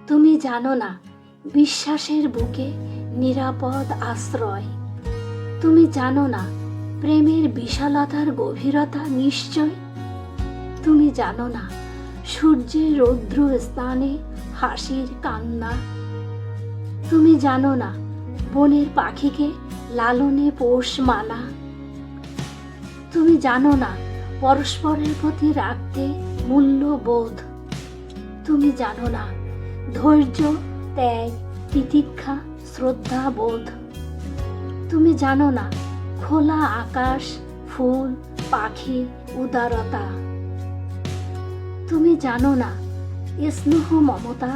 তুমি জানো না বিশ্বাসের বুকে নিরাপদ আশ্রয়। তুমি জানো না প্রেমের বিশালতার গভীরতা নিশ্চয়। তুমি জানো না সূর্যের রৌদ্র স্থানে হাসির কান্না। তুমি জানো না বনের পাখিকে লালনে পোষ মানা। তুমি জানো না পরস্পরের প্রতি রাখতে মূল্যবোধ। তুমি জানো না ধৈর্য, ত্যাগ, তিতিক্ষা, শ্রদ্ধা বোধ। তুমি জানো না খোলা আকাশ, ফুল, পাখি, উদারতা। তুমি জানো না স্নেহ, মমতা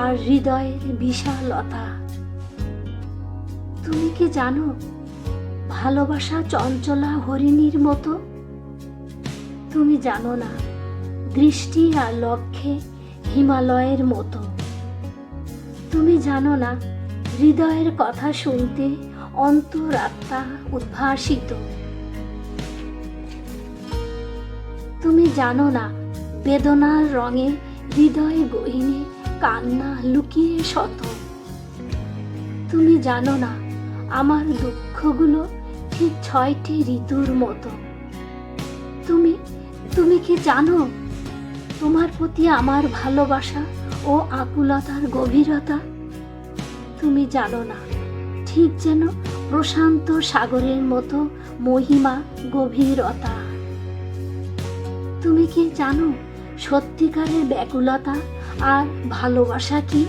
আর হৃদয়ের বিশালতা। তুমি কি জানো ভালোবাসা চঞ্চলা হরিণীর মতো? তুমি জানো না দৃষ্টি আর লক্ষ্যে হিমালয়ের মতো। তুমি জানো না হৃদয়ের কথা শুনতে অন্তরাত্মা উদ্ভাসিত। তুমি জানো না বেদনার রঙে হৃদয় গহীনে কান্না লুকিয়ে শত। তুমি জানো না আমার দুঃখগুলো ঠিক 6টি ঋতুর মতো। তুমি কি জানো তোমার প্রতি আমার ভালোবাসা ও আকুলতার গভীরতা? তুমি জানো না ঠিক যেন প্রশান্ত সাগরের মতো মহিমা, গভীরতা। তুমি কি জানো সত্যিকারের ব্যাকুলতা আর ভালোবাসা কি?